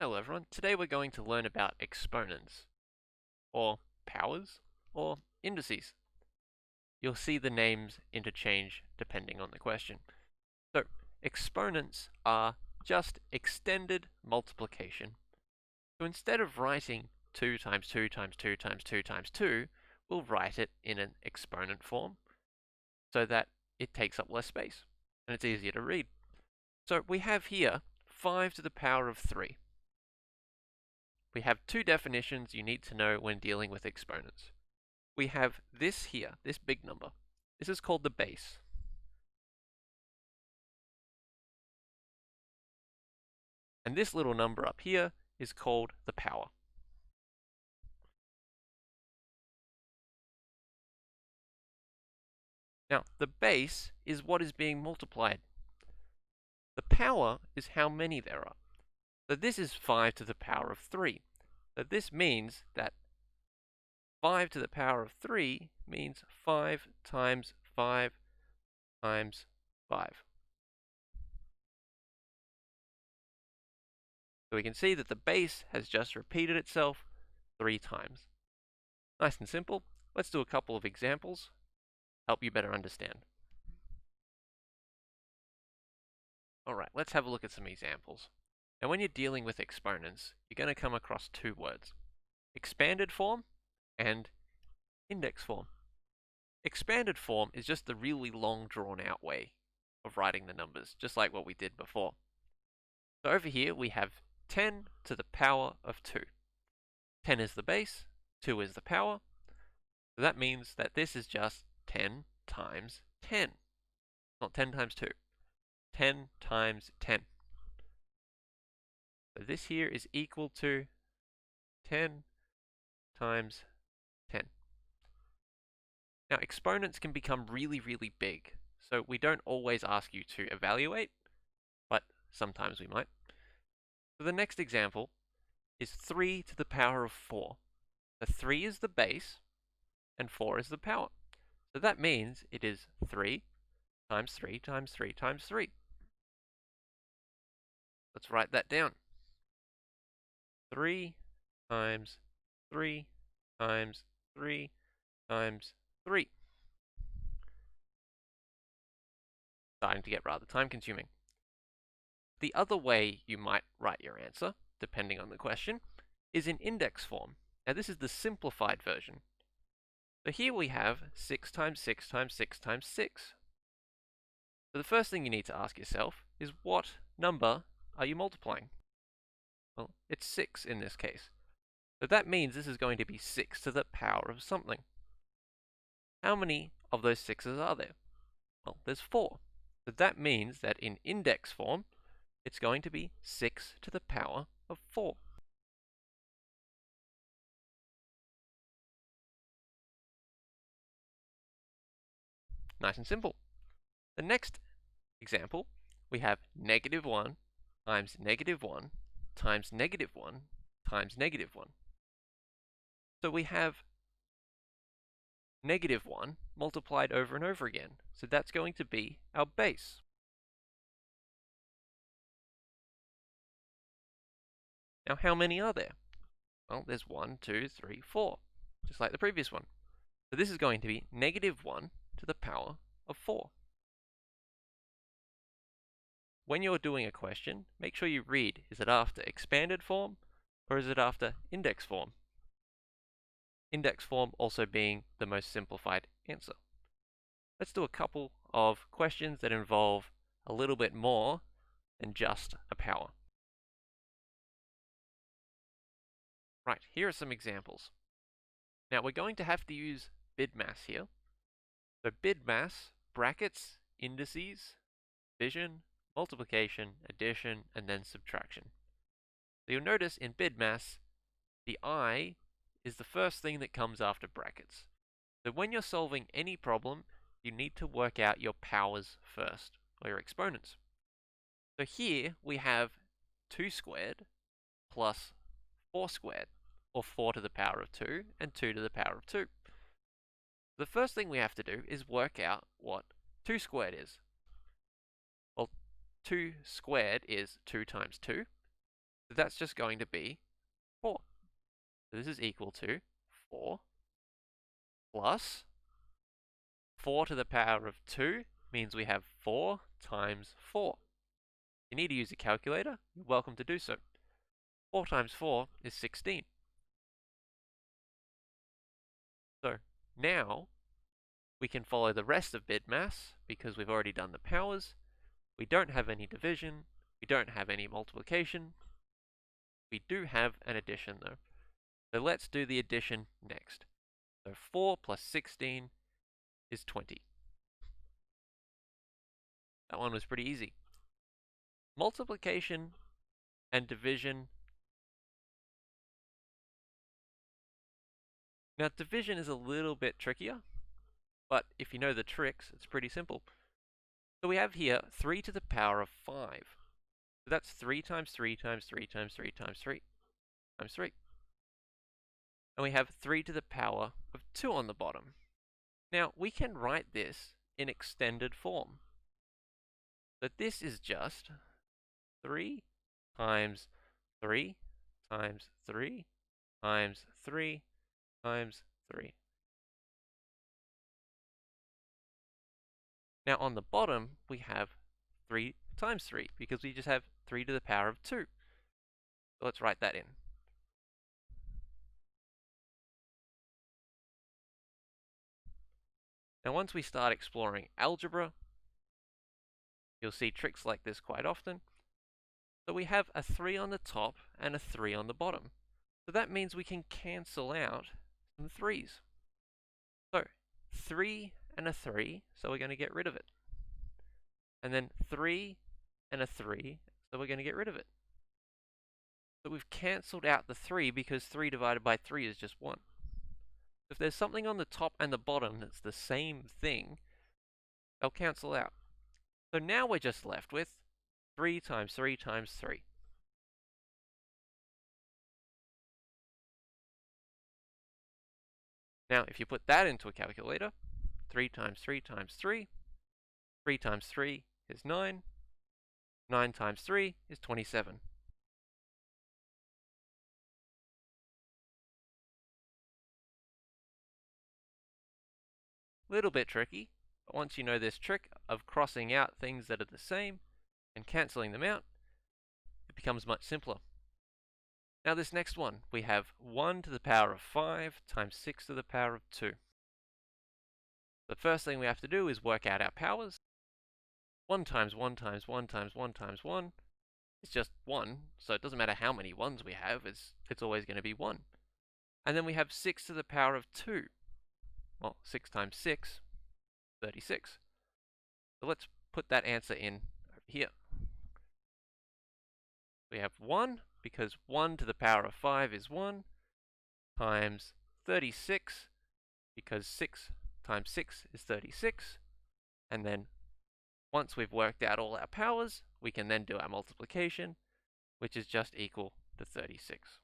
Hello everyone, today we're going to learn about exponents, or powers, or indices. You'll see the names interchange depending on the question. So, exponents are just extended multiplication. So instead of writing 2 times 2 times 2 times 2 times 2, we'll write it in an exponent form so that it takes up less space and it's easier to read. So we have here 5 to the power of 3. We have two definitions you need to know when dealing with exponents. We have this here, this big number. This is called the base. And this little number up here is called the power. Now, the base is what is being multiplied. The power is how many there are. So this is 5 to the power of 3. So this means that 5 to the power of 3 means 5 times 5 times 5. So we can see that the base has just repeated itself 3 times. Nice and simple. Let's do a couple of examples, help you better understand. Alright, let's have a look at some examples. Now when you're dealing with exponents, you're going to come across two words. Expanded form and index form. Expanded form is just the really long drawn out way of writing the numbers, just like what we did before. So over here we have 10 to the power of 2. 10 is the base, 2 is the power. So that means that this is just 10 times 10. Not 10 times 2. 10 times 10. So this here is equal to 10 times 10. Now exponents can become really, really big. So we don't always ask you to evaluate, but sometimes we might. So the next example is 3 to the power of 4. The 3 is the base, and 4 is the power. So that means it is 3 times 3 times 3 times 3. Let's write that down. 3 times 3 times 3 times 3. Starting to get rather time consuming. The other way you might write your answer, depending on the question, is in index form. Now this is the simplified version. So here we have 6 times 6 times 6 times 6. So the first thing you need to ask yourself is what number are you multiplying? Well, it's 6 in this case. So that means this is going to be 6 to the power of something. How many of those 6's are there? Well, there's 4. So that means that in index form, it's going to be 6 to the power of 4. Nice and simple. The next example, we have negative 1 times negative 1 times negative 1 times negative 1. So we have negative 1 multiplied over and over again. So that's going to be our base. Now how many are there? Well, there's 1, 2, 3, 4, just like the previous one. So this is going to be negative 1 to the power of 4. When you're doing a question, make sure you read, is it after expanded form or is it after index form? Index form also being the most simplified answer. Let's do a couple of questions that involve a little bit more than just a power. Right, here are some examples. Now we're going to have to use BIDMAS here. So BIDMAS, brackets, indices, division, multiplication, addition, and then subtraction. So you'll notice in BIDMAS, the I is the first thing that comes after brackets. So when you're solving any problem, you need to work out your powers first, or your exponents. So here we have 2 squared plus 4 squared, or 4 to the power of 2 and 2 to the power of 2. The first thing we have to do is work out what 2 squared is. Well, 2 squared is 2 times 2, So that's just going to be 4. So this is equal to 4 plus 4 to the power of 2 means we have 4 times 4. If you need to use a calculator, you're welcome to do so. 4 times 4 is 16. So now we can follow the rest of BIDMAS because we've already done the powers. We don't have any division. We don't have any multiplication. We do have an addition though. So let's do the addition next. So 4 plus 16 is 20. That one was pretty easy. Multiplication and division. Now division is a little bit trickier, but if you know the tricks, it's pretty simple. So we have here 3 to the power of 5. So that's 3 times 3 times 3 times 3 times 3 times 3. And we have 3 to the power of 2 on the bottom. Now we can write this in extended form. So this is just 3 times 3 times 3 times 3 times 3. Now on the bottom, we have 3 times 3, because we just have 3 to the power of 2. So let's write that in. Now once we start exploring algebra, you'll see tricks like this quite often. So we have a 3 on the top and a 3 on the bottom. So that means we can cancel out some 3's. So 3 and a 3, so we're going to get rid of it. And then 3 and a 3, so we're going to get rid of it. But we've cancelled out the 3 because 3 divided by 3 is just 1. If there's something on the top and the bottom that's the same thing, they'll cancel out. So now we're just left with 3 times 3 times 3. Now, if you put that into a calculator, 3 times 3 times 3, 3 times 3 is 9, 9 times 3 is 27. Little bit tricky, but once you know this trick of crossing out things that are the same and cancelling them out, it becomes much simpler. Now this next one, we have 1 to the power of 5 times 6 to the power of 2. The first thing we have to do is work out our powers. 1 times 1 times 1 times 1 times 1 is just 1, so it doesn't matter how many 1's we have, it's always going to be 1. And then we have 6 to the power of 2. Well, 6 times 6, 36. So let's put that answer in over here. We have 1, because 1 to the power of 5 is 1, times 36, because 6 times 6 is 36. And then once we've worked out all our powers, we can then do our multiplication, which is just equal to 36.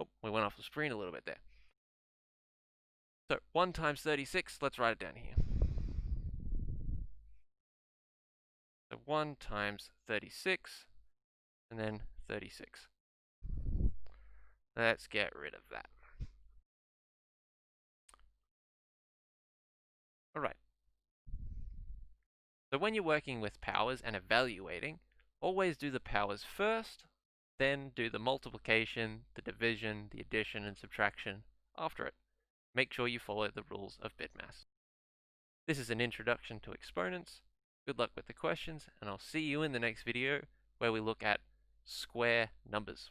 Oh, we went off the screen a little bit there. So 1 times 36, let's write it down here. So 1 times 36, and then 36. Let's get rid of that. Alright. So when you're working with powers and evaluating, always do the powers first, then do the multiplication, the division, the addition, and subtraction after it. Make sure you follow the rules of BIDMAS. This is an introduction to exponents. Good luck with the questions, and I'll see you in the next video where we look at square numbers.